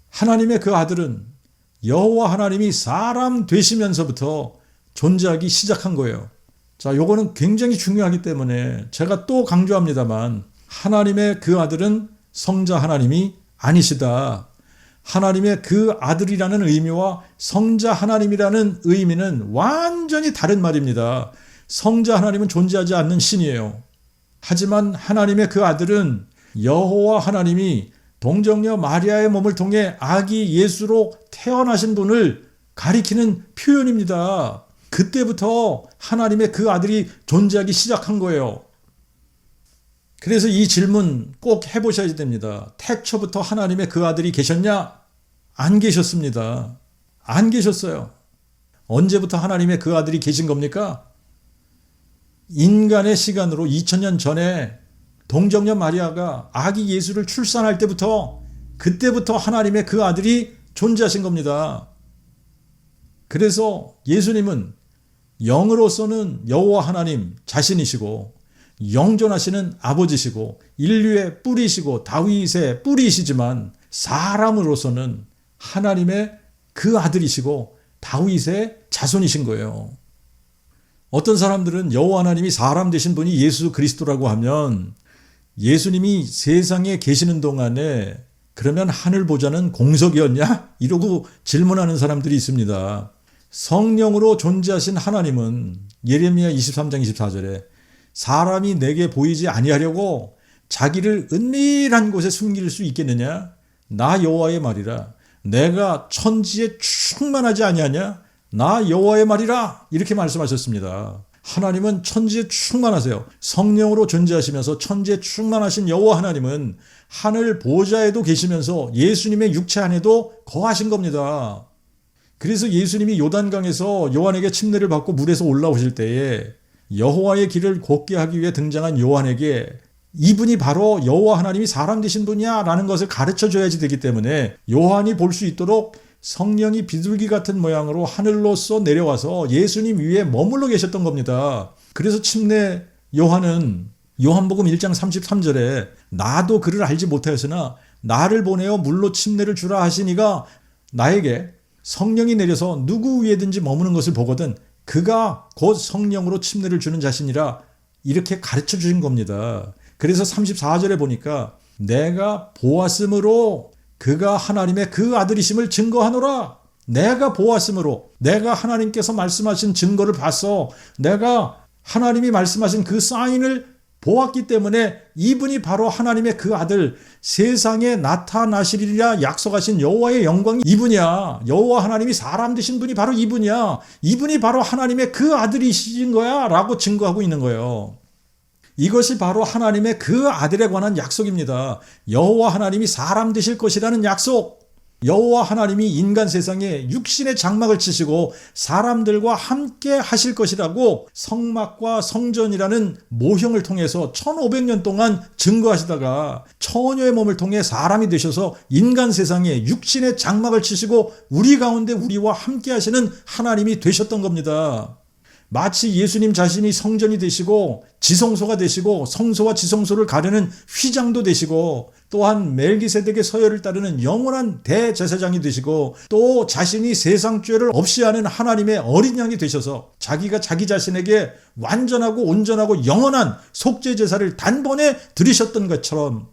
하나님의 그 아들은 여호와 하나님이 사람 되시면서부터 존재하기 시작한 거예요. 자, 요거는 굉장히 중요하기 때문에 제가 또 강조합니다만 하나님의 그 아들은 성자 하나님이 아니시다. 하나님의 그 아들이라는 의미와 성자 하나님이라는 의미는 완전히 다른 말입니다. 성자 하나님은 존재하지 않는 신이에요. 하지만 하나님의 그 아들은 여호와 하나님이 동정녀 마리아의 몸을 통해 아기 예수로 태어나신 분을 가리키는 표현입니다. 그때부터 하나님의 그 아들이 존재하기 시작한 거예요. 그래서 이 질문 꼭 해보셔야 됩니다. 태초부터 하나님의 그 아들이 계셨냐? 안 계셨습니다. 안 계셨어요. 언제부터 하나님의 그 아들이 계신 겁니까? 인간의 시간으로 2000년 전에 동정녀 마리아가 아기 예수를 출산할 때부터 그때부터 하나님의 그 아들이 존재하신 겁니다. 그래서 예수님은 영으로서는 여호와 하나님 자신이시고 영존하시는 아버지시고 인류의 뿌리시고 다윗의 뿌리시지만 사람으로서는 하나님의 그 아들이시고 다윗의 자손이신 거예요. 어떤 사람들은 여호와 하나님이 사람 되신 분이 예수 그리스도라고 하면 예수님이 세상에 계시는 동안에 그러면 하늘 보좌는 공석이었냐? 이러고 질문하는 사람들이 있습니다. 성령으로 존재하신 하나님은 예레미야 23장 24절에 사람이 내게 보이지 아니하려고 자기를 은밀한 곳에 숨길 수 있겠느냐? 나 여호와의 말이라. 내가 천지에 충만하지 아니하냐? 나 여호와의 말이라. 이렇게 말씀하셨습니다. 하나님은 천지에 충만하세요. 성령으로 존재하시면서 천지에 충만하신 여호와 하나님은 하늘 보좌에도 계시면서 예수님의 육체 안에도 거하신 겁니다. 그래서 예수님이 요단강에서 요한에게 침례를 받고 물에서 올라오실 때에 여호와의 길을 걷게 하기 위해 등장한 요한에게 이분이 바로 여호와 하나님이 사람 되신 분이야 라는 것을 가르쳐 줘야지 되기 때문에 요한이 볼 수 있도록 성령이 비둘기 같은 모양으로 하늘로서 내려와서 예수님 위에 머물러 계셨던 겁니다. 그래서 침례 요한은 요한복음 1장 33절에 나도 그를 알지 못하였으나 나를 보내어 물로 침례를 주라 하시니가 나에게 성령이 내려서 누구 위에든지 머무는 것을 보거든 그가 곧 성령으로 침례를 주는 자신이라 이렇게 가르쳐 주신 겁니다. 그래서 34절에 보니까 내가 보았으므로 그가 하나님의 그 아들이심을 증거하노라. 내가 보았으므로 내가 하나님께서 말씀하신 증거를 봤어. 내가 하나님이 말씀하신 그 사인을 보았기 때문에 이분이 바로 하나님의 그 아들 세상에 나타나시리라 약속하신 여호와의 영광이 이분이야. 여호와 하나님이 사람 되신 분이 바로 이분이야. 이분이 바로 하나님의 그 아들이신 거야 라고 증거하고 있는 거예요. 이것이 바로 하나님의 그 아들에 관한 약속입니다. 여호와 하나님이 사람 되실 것이라는 약속. 여호와 하나님이 인간 세상에 육신의 장막을 치시고 사람들과 함께 하실 것이라고 성막과 성전이라는 모형을 통해서 1500년 동안 증거하시다가 처녀의 몸을 통해 사람이 되셔서 인간 세상에 육신의 장막을 치시고 우리 가운데 우리와 함께 하시는 하나님이 되셨던 겁니다. 마치 예수님 자신이 성전이 되시고 지성소가 되시고 성소와 지성소를 가르는 휘장도 되시고 또한 멜기세덱의 서열을 따르는 영원한 대제사장이 되시고 또 자신이 세상 죄를 없이 하는 하나님의 어린 양이 되셔서 자기가 자기 자신에게 완전하고 온전하고 영원한 속죄 제사를 단번에 드리셨던 것처럼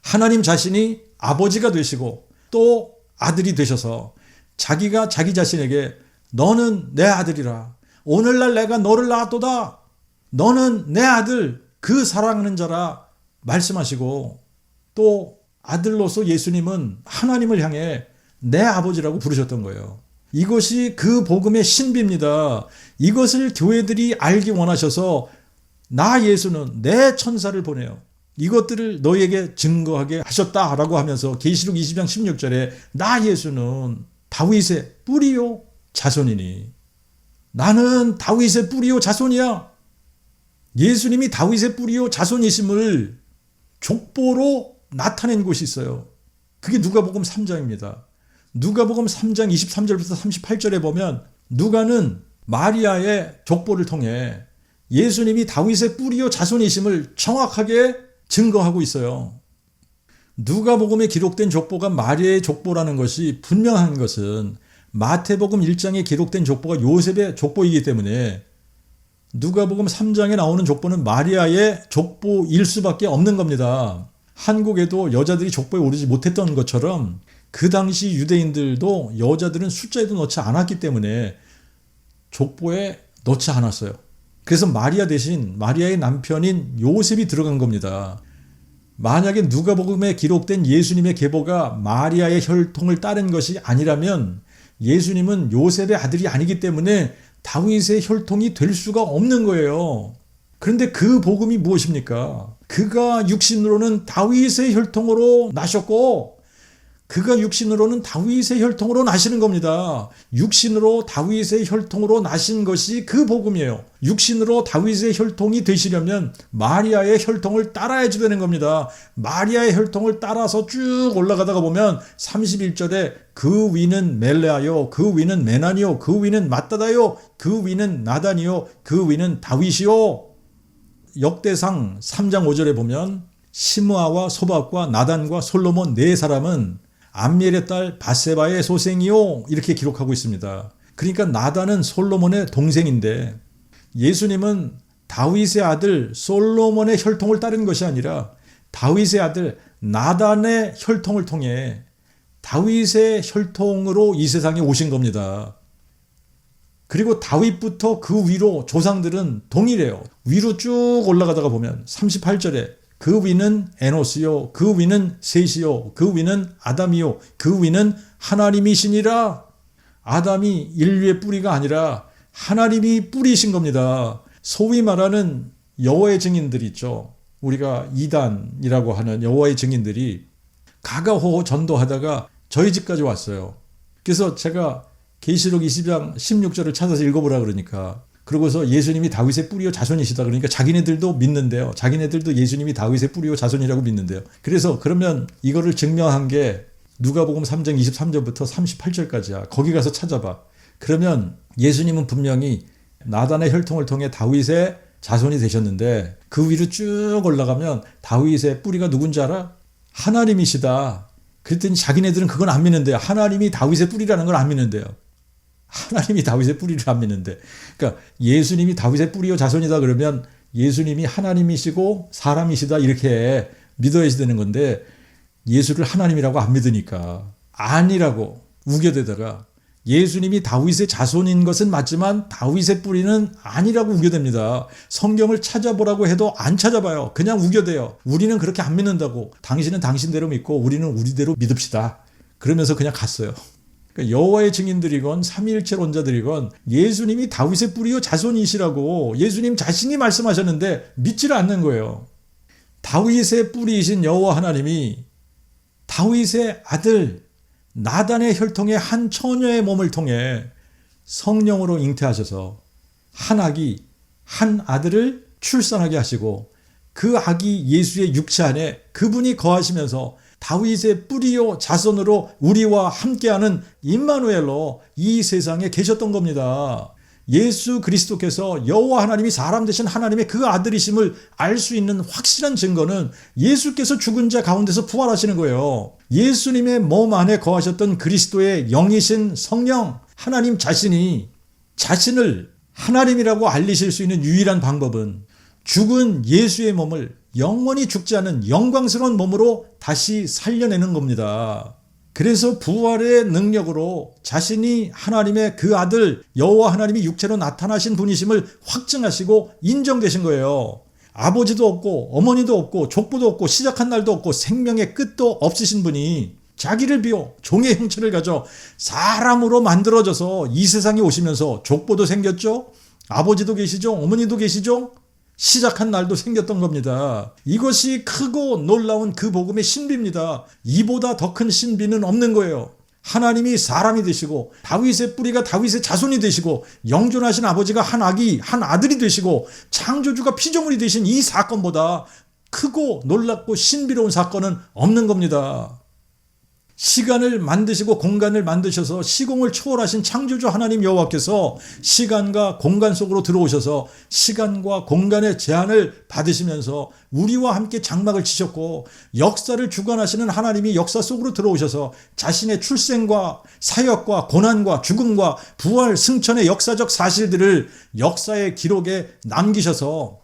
하나님 자신이 아버지가 되시고 또 아들이 되셔서 자기가 자기 자신에게 너는 내 아들이라. 오늘날 내가 너를 낳았도다. 너는 내 아들 그 사랑하는 자라 말씀하시고 또 아들로서 예수님은 하나님을 향해 내 아버지라고 부르셨던 거예요. 이것이 그 복음의 신비입니다. 이것을 교회들이 알기 원하셔서 나 예수는 내 천사를 보내요. 이것들을 너에게 증거하게 하셨다라고 하면서 계시록 20장 16절에 나 예수는 다윗의 뿌리요 자손이니 나는 다윗의 뿌리요 자손이야. 예수님이 다윗의 뿌리요 자손이심을 족보로 나타낸 곳이 있어요. 그게 누가복음 3장입니다. 누가복음 3장 23절부터 38절에 보면 누가는 마리아의 족보를 통해 예수님이 다윗의 뿌리요 자손이심을 정확하게 증거하고 있어요. 누가복음에 기록된 족보가 마리아의 족보라는 것이 분명한 것은 마태복음 1장에 기록된 족보가 요셉의 족보이기 때문에 누가복음 3장에 나오는 족보는 마리아의 족보일 수밖에 없는 겁니다. 한국에도 여자들이 족보에 오르지 못했던 것처럼 그 당시 유대인들도 여자들은 숫자에도 넣지 않았기 때문에 족보에 넣지 않았어요. 그래서 마리아 대신 마리아의 남편인 요셉이 들어간 겁니다. 만약에 누가복음에 기록된 예수님의 계보가 마리아의 혈통을 따른 것이 아니라면 예수님은 요셉의 아들이 아니기 때문에 다윗의 혈통이 될 수가 없는 거예요. 그런데 그 복음이 무엇입니까? 그가 육신으로는 다윗의 혈통으로 나셨고 그가 육신으로는 다윗의 혈통으로 나시는 겁니다. 육신으로 다윗의 혈통으로 나신 것이 그 복음이에요. 육신으로 다윗의 혈통이 되시려면 마리아의 혈통을 따라야지 되는 겁니다. 마리아의 혈통을 따라서 쭉 올라가다가 보면 31절에 그 위는 멜레아요, 그 위는 메나니요, 그 위는 마따다요, 그 위는 나단이요, 그 위는 다윗이요. 역대상 3장 5절에 보면 시므아와 소박과 나단과 솔로몬 네 사람은 암미엘의 딸 바세바의 소생이요 이렇게 기록하고 있습니다. 그러니까 나단은 솔로몬의 동생인데 예수님은 다윗의 아들 솔로몬의 혈통을 따른 것이 아니라 다윗의 아들 나단의 혈통을 통해 다윗의 혈통으로 이 세상에 오신 겁니다. 그리고 다윗부터 그 위로 조상들은 동일해요. 위로 쭉 올라가다가 보면 38절에 그 위는 에노스요, 그 위는 셋이요, 그 위는 아담이요, 그 위는 하나님이시니라. 아담이 인류의 뿌리가 아니라 하나님이 뿌리이신 겁니다. 소위 말하는 여호와의 증인들 있죠. 우리가 이단이라고 하는 여호와의 증인들이 가가호호 전도하다가 저희 집까지 왔어요. 그래서 제가 계시록 20장 16절을 찾아서 읽어보라 그러니까, 그러고서 예수님이 다윗의 뿌리요 자손이시다 그러니까 자기네들도 믿는데요. 자기네들도 예수님이 다윗의 뿌리요 자손이라고 믿는데요. 그래서 그러면 이거를 증명한 게 누가복음 3장 23절부터 38절까지야. 거기 가서 찾아봐. 그러면 예수님은 분명히 나단의 혈통을 통해 다윗의 자손이 되셨는데, 그 위로 쭉 올라가면 다윗의 뿌리가 누군지 알아? 하나님이시다. 그랬더니 자기네들은 그건 안 믿는데요. 하나님이 다윗의 뿌리라는 걸 안 믿는데요. 하나님이 다윗의 뿌리를 안 믿는데. 그러니까 예수님이 다윗의 뿌리요 자손이다 그러면 예수님이 하나님이시고 사람이시다 이렇게 믿어야 되는 건데, 예수를 하나님이라고 안 믿으니까 아니라고 우겨대다가 예수님이 다윗의 자손인 것은 맞지만 다윗의 뿌리는 아니라고 우겨댑니다. 성경을 찾아보라고 해도 안 찾아봐요. 그냥 우겨대요. 우리는 그렇게 안 믿는다고. 당신은 당신대로 믿고 우리는 우리대로 믿읍시다. 그러면서 그냥 갔어요. 그러니까 여호와의 증인들이건 삼위일체 원자들이건 예수님이 다윗의 뿌리요 자손이시라고 예수님 자신이 말씀하셨는데 믿지를 않는 거예요. 다윗의 뿌리이신 여호와 하나님이 다윗의 아들 나단의 혈통의 한 처녀의 몸을 통해 성령으로 잉태하셔서 한 아기, 한 아들을 출산하게 하시고, 그 아기 예수의 육체 안에 그분이 거하시면서 다윗의 뿌리요 자손으로 우리와 함께하는 임마누엘로 이 세상에 계셨던 겁니다. 예수 그리스도께서 여호와 하나님이 사람 되신 하나님의 그 아들이심을 알 수 있는 확실한 증거는 예수께서 죽은 자 가운데서 부활하시는 거예요. 예수님의 몸 안에 거하셨던 그리스도의 영이신 성령 하나님 자신이 자신을 하나님이라고 알리실 수 있는 유일한 방법은 죽은 예수의 몸을 영원히 죽지 않은 영광스러운 몸으로 다시 살려내는 겁니다. 그래서 부활의 능력으로 자신이 하나님의 그 아들 여호와 하나님이 육체로 나타나신 분이심을 확증하시고 인정되신 거예요. 아버지도 없고 어머니도 없고 족보도 없고 시작한 날도 없고 생명의 끝도 없으신 분이 자기를 비워 종의 형체를 가져 사람으로 만들어져서 이 세상에 오시면서 족보도 생겼죠. 아버지도 계시죠. 어머니도 계시죠. 시작한 날도 생겼던 겁니다. 이것이 크고 놀라운 그 복음의 신비입니다. 이보다 더 큰 신비는 없는 거예요. 하나님이 사람이 되시고 다윗의 뿌리가 다윗의 자손이 되시고 영존하신 아버지가 한 아기, 한 아들이 되시고 창조주가 피조물이 되신 이 사건보다 크고 놀랍고 신비로운 사건은 없는 겁니다. 시간을 만드시고 공간을 만드셔서 시공을 초월하신 창조주 하나님 여호와께서 시간과 공간 속으로 들어오셔서 시간과 공간의 제한을 받으시면서 우리와 함께 장막을 치셨고, 역사를 주관하시는 하나님이 역사 속으로 들어오셔서 자신의 출생과 사역과 고난과 죽음과 부활 승천의 역사적 사실들을 역사의 기록에 남기셔서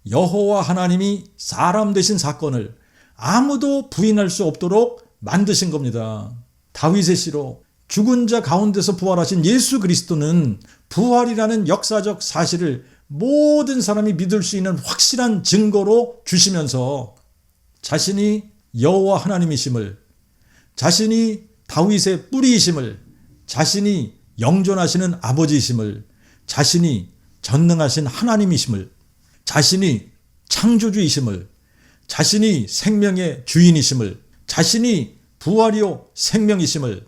여호와 하나님이 사람 되신 사건을 아무도 부인할 수 없도록 만드신 겁니다. 다윗의 씨로 죽은 자 가운데서 부활하신 예수 그리스도는 부활이라는 역사적 사실을 모든 사람이 믿을 수 있는 확실한 증거로 주시면서 자신이 여호와 하나님이심을, 자신이 다윗의 뿌리이심을, 자신이 영존하시는 아버지이심을, 자신이 전능하신 하나님이심을, 자신이 창조주이심을, 자신이 생명의 주인이심을, 자신이 부활이요 생명이심을,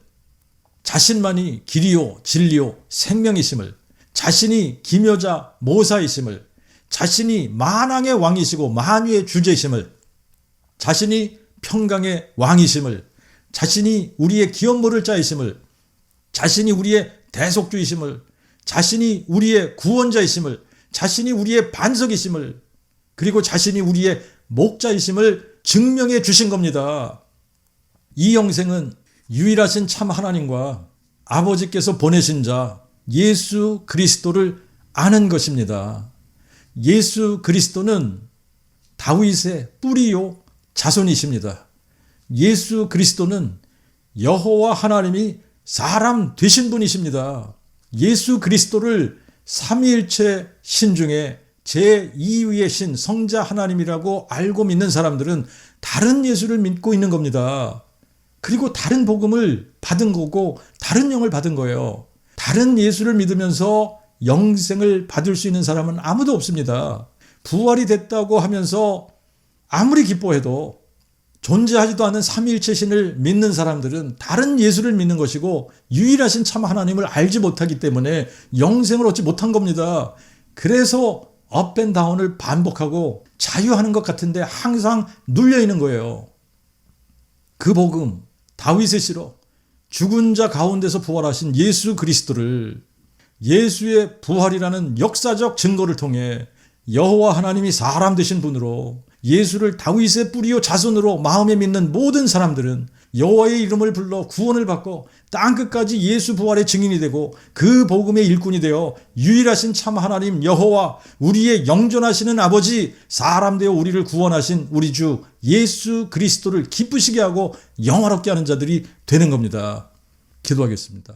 자신만이 길이요 진리요 생명이심을, 자신이 기묘자 모사이심을, 자신이 만왕의 왕이시고 만유의 주제이심을, 자신이 평강의 왕이심을, 자신이 우리의 기업물을 짜이심을, 자신이 우리의 대속주이심을, 자신이 우리의 구원자이심을, 자신이 우리의 반석이심을, 그리고 자신이 우리의 목자이심을 증명해 주신 겁니다. 이 영생은 유일하신 참 하나님과 아버지께서 보내신 자 예수 그리스도를 아는 것입니다. 예수 그리스도는 다윗의 뿌리요 자손이십니다. 예수 그리스도는 여호와 하나님이 사람 되신 분이십니다. 예수 그리스도를 삼위일체 신 중에 제2위의 신 성자 하나님이라고 알고 믿는 사람들은 다른 예수를 믿고 있는 겁니다. 그리고 다른 복음을 받은 거고 다른 영을 받은 거예요. 다른 예수를 믿으면서 영생을 받을 수 있는 사람은 아무도 없습니다. 부활이 됐다고 하면서 아무리 기뻐해도 존재하지도 않는 삼위일체 신을 믿는 사람들은 다른 예수를 믿는 것이고 유일하신 참 하나님을 알지 못하기 때문에 영생을 얻지 못한 겁니다. 그래서 업앤다운을 반복하고 자유하는 것 같은데 항상 눌려있는 거예요. 그 복음, 다윗의 씨로 죽은 자 가운데서 부활하신 예수 그리스도를 예수의 부활이라는 역사적 증거를 통해 여호와 하나님이 사람 되신 분으로 예수를 다윗의 뿌리요 자손으로 마음에 믿는 모든 사람들은 여호와의 이름을 불러 구원을 받고 땅끝까지 예수 부활의 증인이 되고 그 복음의 일꾼이 되어 유일하신 참 하나님 여호와 우리의 영존하시는 아버지 사람 되어 우리를 구원하신 우리 주 예수 그리스도를 기쁘시게 하고 영화롭게 하는 자들이 되는 겁니다. 기도하겠습니다.